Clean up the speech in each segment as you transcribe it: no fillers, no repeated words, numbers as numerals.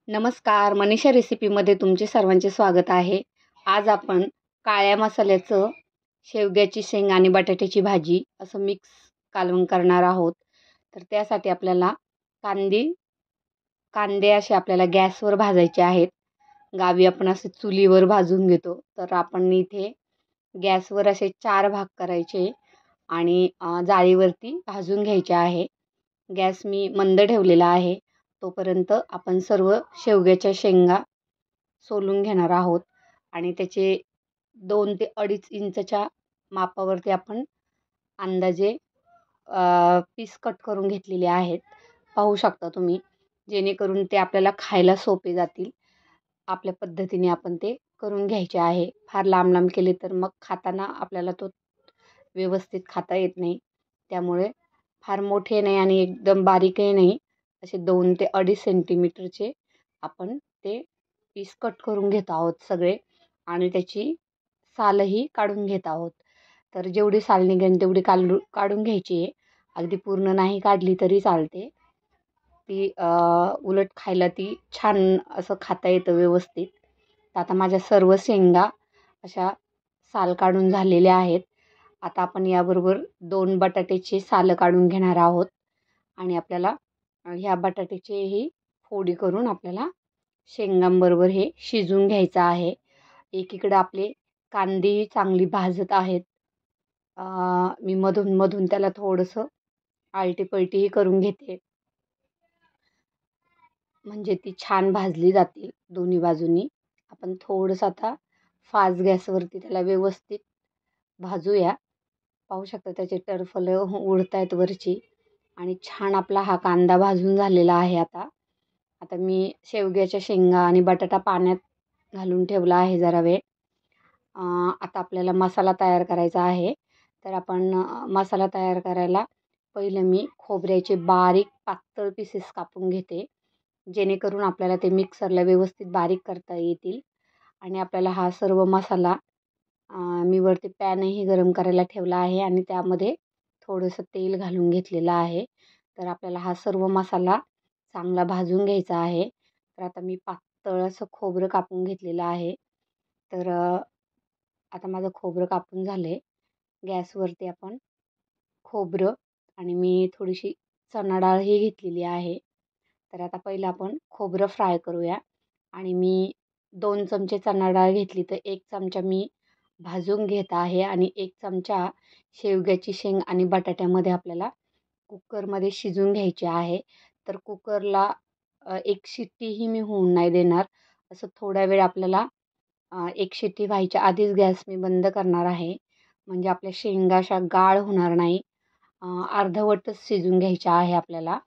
नमस्कार, मनीषा रेसिपीमध्ये तुमचे सर्वांचे स्वागत आहे. आज आपण काळ्या मसाल्याचं शेवग्याची शेंग आणि बटाट्याची भाजी असं मिक्स कालवण करणार आहोत. तर त्यासाठी आपल्याला कांदे असे आपल्याला गॅसवर भाजायचे आहेत. गावी आपण असे चुलीवर भाजून घेतो. तर आपण इथे गॅसवर असे 4 भाग करायचे आणि जाळीवरती भाजून घ्यायचे आहे. गॅस मी मंद ठेवलेला आहे. तोपर्यंत आपण सर्व शेवग्याच्या शेंगा सोलून घेणार आहोत आणि त्याचे 2 ते 2.5 इंचच्या मापावरती आपण अंदाजे पीस कट करून घेतलेले आहेत. पाहू शकता तुम्ही, जेणेकरून ते आपल्याला खायला सोपे जातील. आपल्या पद्धतीने आपण ते करून घ्यायचे आहे. फार लांब लांब केले तर मग खाताना आपल्याला तो व्यवस्थित खाता येत नाही. त्यामुळे फार मोठे नाही आणि एकदम बारीकही नाही, असे 2 ते 2.5 सेंटीमीटरचे आपण ते पीस कट करून घेत आहोत सगळे आणि त्याची सालही काढून घेत आहोत. तर जेवढी साल निघेल तेवढी काढून घ्यायची आहे. अगदी पूर्ण नाही काढली तरी चालते. ती उलट खायला ती छान असं खाता येतं व्यवस्थित. तर आता माझ्या सर्व शेंगा अशा साल काढून झालेल्या आहेत. आता आपण याबरोबर 2 बटाट्याची सालं काढून घेणार आहोत आणि आपल्याला ह्या बटाट्याचीही फोडी करून आपल्याला शेंगांबरोबर हे शिजवून घ्यायचं आहे. एकीकडं आपले कांदेही चांगली भाजत आहेत. मी मधून त्याला थोडंसं आलटी-पलटीही करून घेते. म्हणजे ती छान भाजली जातील दोन्ही बाजूंनी. आपण थोडंसं आता फास्ट गॅसवरती त्याला व्यवस्थित भाजूया. पाहू शकता त्याचे टरफलं उडत आहेत वरची आणि छान आपला हा कांदा भाजून झालेला आहे आता. आता मी शेवग्याच्या शेंगा आणि बटाटा पाण्यात घालून ठेवला आहे जरा वेळ. आता आपल्याला मसाला तयार करायचा आहे. तर आपण मसाला तयार करायला पहिलं मी खोबऱ्याचे बारीक पातळ पीसेस कापून घेते, जेणेकरून आपल्याला ते मिक्सरला व्यवस्थित बारीक करता येतील. आणि आपल्याला हा सर्व मसाला मी वरती पॅनही गरम करायला ठेवला आहे आणि त्यामध्ये थोडंसं तेल घालून घेतलेलं आहे. तर आपल्याला हा सर्व मसाला चांगला भाजून घ्यायचा आहे. तर आता मी पातळ असं खोबरं कापून घेतलेलं आहे. तर आता माझं खोबरं कापून झालं आहे. गॅसवरती आपण खोबरं आणि मी थोडीशी चणा डाळही घेतलेली आहे. तर आता पहिलं आपण खोबरं फ्राय करूया आणि मी 2 चमचे चणा डाळ घेतली, तर 1 चमचा मी भाजून घेत आहे आणि 1 चमचा शेवग्याची शेंग आणि बटाट्यामध्ये आपल्याला कुकरमध्ये शिजवून घ्यायची आहे. तर कुकरला एक शिट्टीही मी होऊन नाही देणार. असं थोडा वेळ आपल्याला एक शिट्टी व्हायच्या आधीच गॅस मी बंद करणार आहे. म्हणजे आपल्या शेंगा अशा गाळ होणार नाही. अर्धवटच शिजवून घ्यायच्या आहे आपल्याला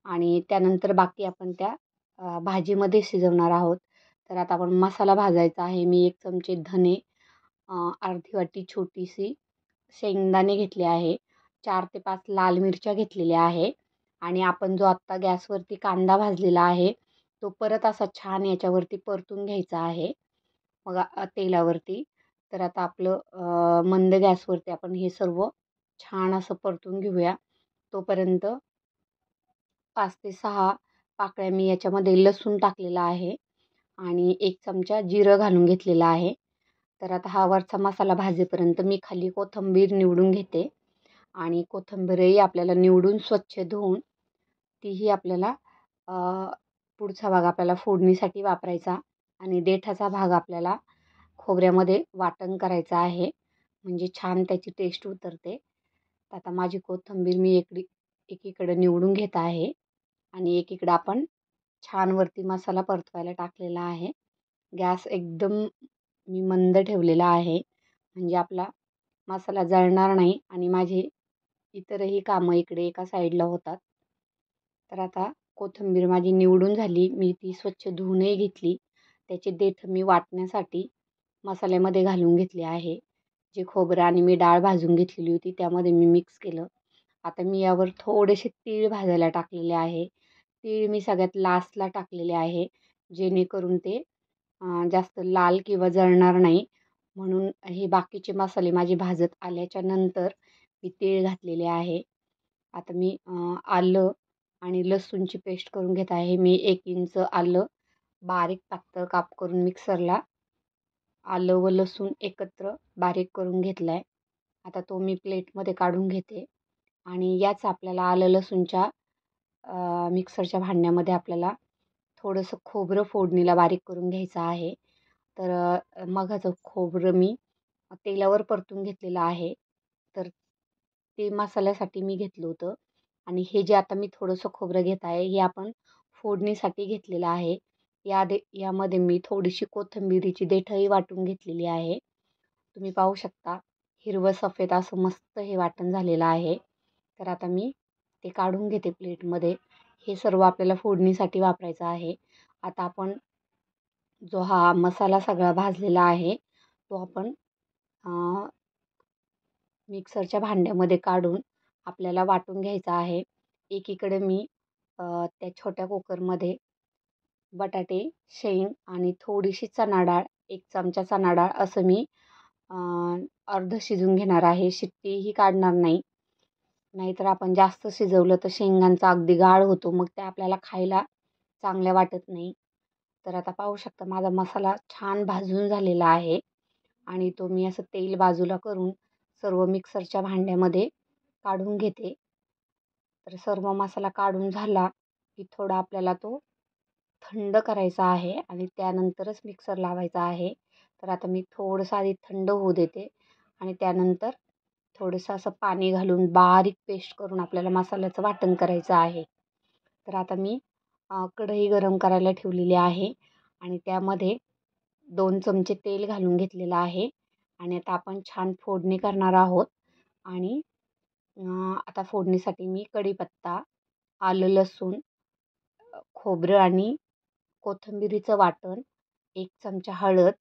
आणि त्यानंतर बाकी आपण त्या भाजीमध्ये शिजवणार आहोत. तर आता आपण मसाला भाजायचा आहे. मी 1 चमचे धने, अर्धी वाटी छोटीशी शेंगदाणे घेतले आहे, 4 ते 5 लाल मिरच्या घेतलेल्या आहे आणि आपण जो आत्ता गॅसवरती कांदा भाजलेला आहे, तो परत असा छान याच्यावरती परतून घ्यायचा आहे मग तेलावरती. तर आता आपलं मंद गॅसवरती आपण हे सर्व छान असं परतून घेऊया. तोपर्यंत 5 ते 6 पाकळ्या मी याच्यामध्ये लसूण टाकलेला आहे आणि 1 चमचा जिरं घालून घेतलेला आहे. तर आता हा वरचा मसाला भाजेपर्यंत मी खाली कोथिंबीर निवडून घेते आणि कोथिंबीरही आपल्याला निवडून स्वच्छ धुवून तीही आपल्याला पुढचा भाग आपल्याला फोडणीसाठी वापरायचा आणि देठाचा भाग आपल्याला खोबऱ्यामध्ये वाटण करायचं आहे, म्हणजे छान त्याची टेस्ट उतरते. तर आता माझी कोथिंबीर मी एकीकडे निवडून घेत आहे आणि एकीकडं आपण छान वरती मसाला परतवायला टाकलेला आहे. गॅस एकदम मी मंद ठेवलेला आहे, म्हणजे आपला मसाला जळणार नाही आणि माझे इतरही कामं इकडे एका साईडला होतात. तर आता कोथिंबीर माझी निवडून झाली. मी ती स्वच्छ धुवूनही घेतली. त्याचे देठ मी वाटण्यासाठी मसाल्यामध्ये घालून घेतले आहे. जे खोबरं आणि मी डाळ भाजून घेतलेली होती त्यामध्ये मी मिक्स केलं. आता मी यावर थोडेसे तीळ भाजायला टाकलेले आहे. तीळ मी सगळ्यात लास्टला टाकलेले आहे, जेणेकरून ते जास्त लाल किंवा जळणार नाही. म्हणून हे बाकीचे मसाले माझे भाजत आल्याच्या नंतर मी तीळ घातलेले आहे. आता मी आलं आणि लसूणची पेस्ट करून घेत आहे. मी 1 इंच आलं बारीक पातळ काप करून मिक्सरला आलं व लसूण एकत्र बारीक करून घेतला आहे. आता तो मी प्लेटमध्ये काढून घेते आणि याच आपल्याला आलं लसूणच्या मिक्सरच्या भांड्यामध्ये आपल्याला थोडंसं खोबरं फोडणीला बारीक करून घ्यायचं आहे. तर मगाचं खोबरं मी तेलावर परतून घेतलेलं आहे. तर ते मसाल्यासाठी मी घेतलं होतं आणि हे जे आता मी थोडंसं खोबरं घेत आहे हे आपण फोडणीसाठी घेतलेलं आहे. यामध्ये मी थोडीशी कोथिंबिरीची देठही वाटून घेतलेली आहे. तुम्ही पाहू शकता हिरवं सफेद असं मस्त हे वाटण झालेलं आहे. तर आता मी ते काढून घेते प्लेटमध्ये. हे सर्व आपल्याला फोडणीसाठी वापरायचं आहे. आता आपण जो हा मसाला सगळा भाजलेला आहे तो आपण मिक्सरच्या भांड्यामध्ये काढून आपल्याला वाटून घ्यायचा आहे. एकीकडे मी त्या छोट्या कुकरमध्ये बटाटे, शेंग आणि थोडीशी चणा डाळ, 1 चमचा चणा डाळ असं मी अर्धं शिजवून घेणार आहे. शिट्टीही काढणार नाही. नाहीतर आपण जास्त शिजवलं तर शेंगांचा अगदी गाळ होतो. मग ते आपल्याला खायला चांगल्या वाटत नाही. तर आता पाहू शकता माझा मसाला छान भाजून झालेला आहे आणि तो मी असं तेल बाजूला करून सर्व मिक्सरच्या भांड्यामध्ये काढून घेते. तर सर्व मसाला काढून झाला की थोडा आपल्याला तो थंड करायचा आहे आणि त्यानंतरच मिक्सर लावायचा आहे. तर आता मी थोडंसं आधी थंड होऊ देते आणि त्यानंतर थोडंसं असं पाणी घालून बारीक पेस्ट करून आपल्याला मसाल्याचं वाटण करायचं आहे. तर आता मी कढई गरम करायला ठेवलेली आहे आणि त्यामध्ये 2 चमचे तेल घालून घेतलेलं आहे आणि आता आपण छान फोडणी करणार आहोत. आणि आता फोडणीसाठी मी कढीपत्ता, आलं लसूण, खोबरं आणि कोथिंबिरीचं वाटण, 1 चमचा हळद,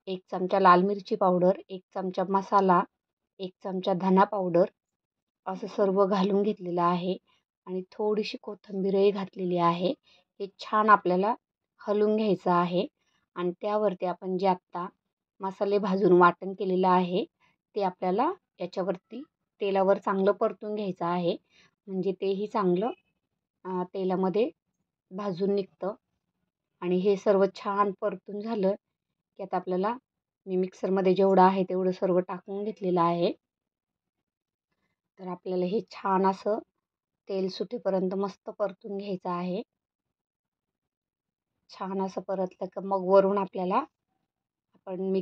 1 चमचा लाल मिरची पावडर, 1 चमचा मसाला, 1 चमचा धना पावडर असं सर्व घालून घेतलेलं आहे आणि थोडीशी कोथिंबीरही घातलेली आहे. हे छान आपल्याला हलवून घ्यायचं आहे आणि त्यावरती आपण जे आत्ता मसाले भाजून वाटण केलेलं आहे ते आपल्याला याच्यावरती तेलावर चांगलं परतून घ्यायचं आहे. म्हणजे तेही चांगलं तेलामध्ये भाजून निघतं आणि हे सर्व छान परतून झालं की आता आपल्याला मी मिक्सरमध्ये जेवढं आहे तेवढं सर्व टाकून घेतलेलं आहे. तर आपल्याला हे छान असं तेल सुटेपर्यंत मस्त परतून घ्यायचं आहे. छान असं परतलं की मग वरून आपल्याला आपण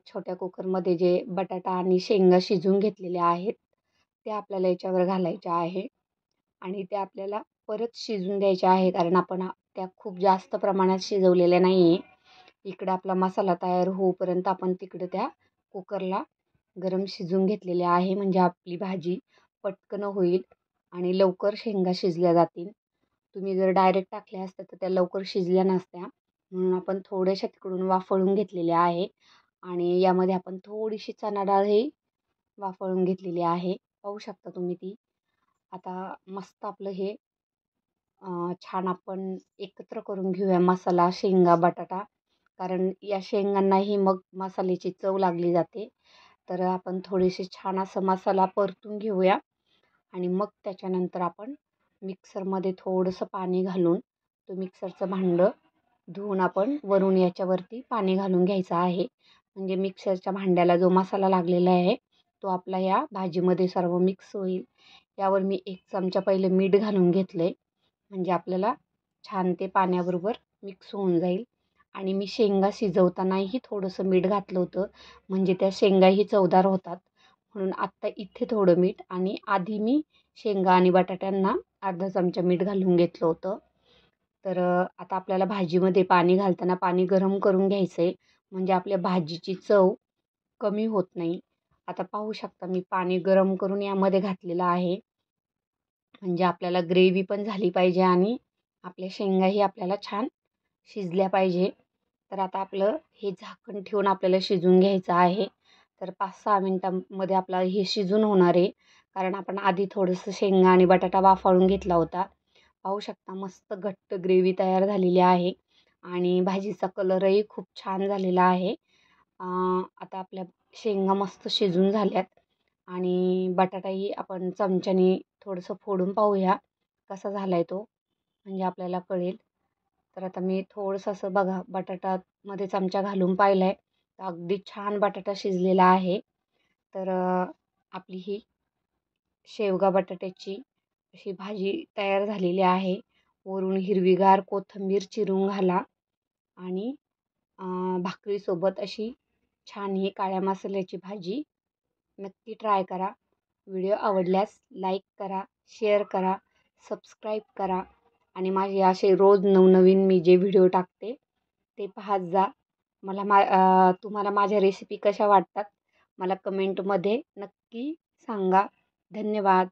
छोट्या कुकरमध्ये जे बटाटा आणि शेंगा शिजवून घेतलेले आहेत ते आपल्याला याच्यावर घालायचे आहे आणि ते आपल्याला परत शिजवून द्यायचे आहे. कारण आपण त्या खूप जास्त प्रमाणात शिजवलेल्या नाही आहे. इकडं आपला मसाला तयार होईपर्यंत आपण तिकडं त्या कुकरला गरम शिजवून घेतलेले आहे. म्हणजे आपली भाजी पटकन होईल आणि लवकर शेंगा शिजल्या जातील. तुम्ही जर डायरेक्ट टाकल्या असत्या तर त्या लवकर शिजल्या नसत्या. म्हणून आपण थोड्याशा तिकडून वाफळून घेतलेल्या आहे आणि यामध्ये आपण थोडीशी चणा डाळही वाफळून घेतलेली आहे. पाहू शकता तुम्ही ती. आता मस्त आपलं हे छान आपण एकत्र करून घेऊया मसाला, शेंगा, बटाटा. कारण या शेंगांनाही मग मसाल्याची चव लागली जाते. तर आपण थोडीशी छान असं मसाला परतून घेऊया आणि मग त्याच्यानंतर आपण मिक्सरमध्ये थोडंसं पाणी घालून तो मिक्सरचं भांडं धुवून आपण वरून याच्यावरती पाणी घालून घ्यायचं आहे. म्हणजे मिक्सरच्या भांड्याला जो मसाला लागलेला आहे तो आपला या भाजीमध्ये सर्व मिक्स होईल. यावर मी 1 चमचा पहिले मीठ घालून घेतलं आहे. म्हणजे आपल्याला छान ते पाण्याबरोबर मिक्स होऊन जाईल आणि मी शेंगा शिजवतानाही थोडंसं मीठ घातलं होतं. म्हणजे त्या शेंगाही चवदार होतात. म्हणून आत्ता इथे थोडं मीठ आणि आधी मी शेंगा आणि बटाट्यांना अर्धा चमचा मीठ घालून घेतलं होतं. तर आता आपल्याला भाजीमध्ये पाणी घालताना पाणी गरम करून घ्यायचं आहे. म्हणजे आपल्या भाजीची चव कमी होत नाही. आता पाहू शकता मी पाणी गरम करून यामध्ये घातलेलं आहे. म्हणजे आपल्याला ग्रेव्ही पण झाली पाहिजे आणि आपल्या शेंगाही आपल्याला छान शिजल्या पाहिजे. तर आता आपलं हे झाकण ठेवून आपल्याला शिजवून घ्यायचं आहे. तर 5-6 मिनटांमध्ये आपलं हे शिजून होणार आहे. कारण आपण आधी थोडंसं शेंगा आणि बटाटा वाफाळून घेतला होता. पाहू शकता मस्त घट्ट ग्रेव्ही तयार झालेली आहे आणि भाजीचा कलरही खूप छान झालेला आहे. आता आपल्या शेंगा मस्त शिजून झाल्यात आणि बटाटाही आपण चमच्याने थोडंसं फोडून पाहूया कसा झाला आहे तो. म्हणजे आपल्याला कळेल. तर आता मी थोडंसं असं बघा बटाटामध्ये चमचा घालून पाहिलं आहे, तर अगदी छान बटाटा शिजलेला आहे. तर आपली ही शेवगा बटाट्याची अशी भाजी तयार झालेली आहे. वरून हिरवीगार कोथिंबीर चिरून घाला आणि भाकरीसोबत अशी छान ही काळ्या मसाल्याची भाजी नक्की ट्राय करा. व्हिडिओ आवडल्यास लाईक करा, शेअर करा, सबस्क्राईब करा आणि माझे असे रोज नवनवीन मी जे व्हिडिओ टाकते ते पाहत जा. तुम्हाला माझ्या रेसिपी कशा वाटतात मला कमेंटमध्ये नक्की सांगा. धन्यवाद.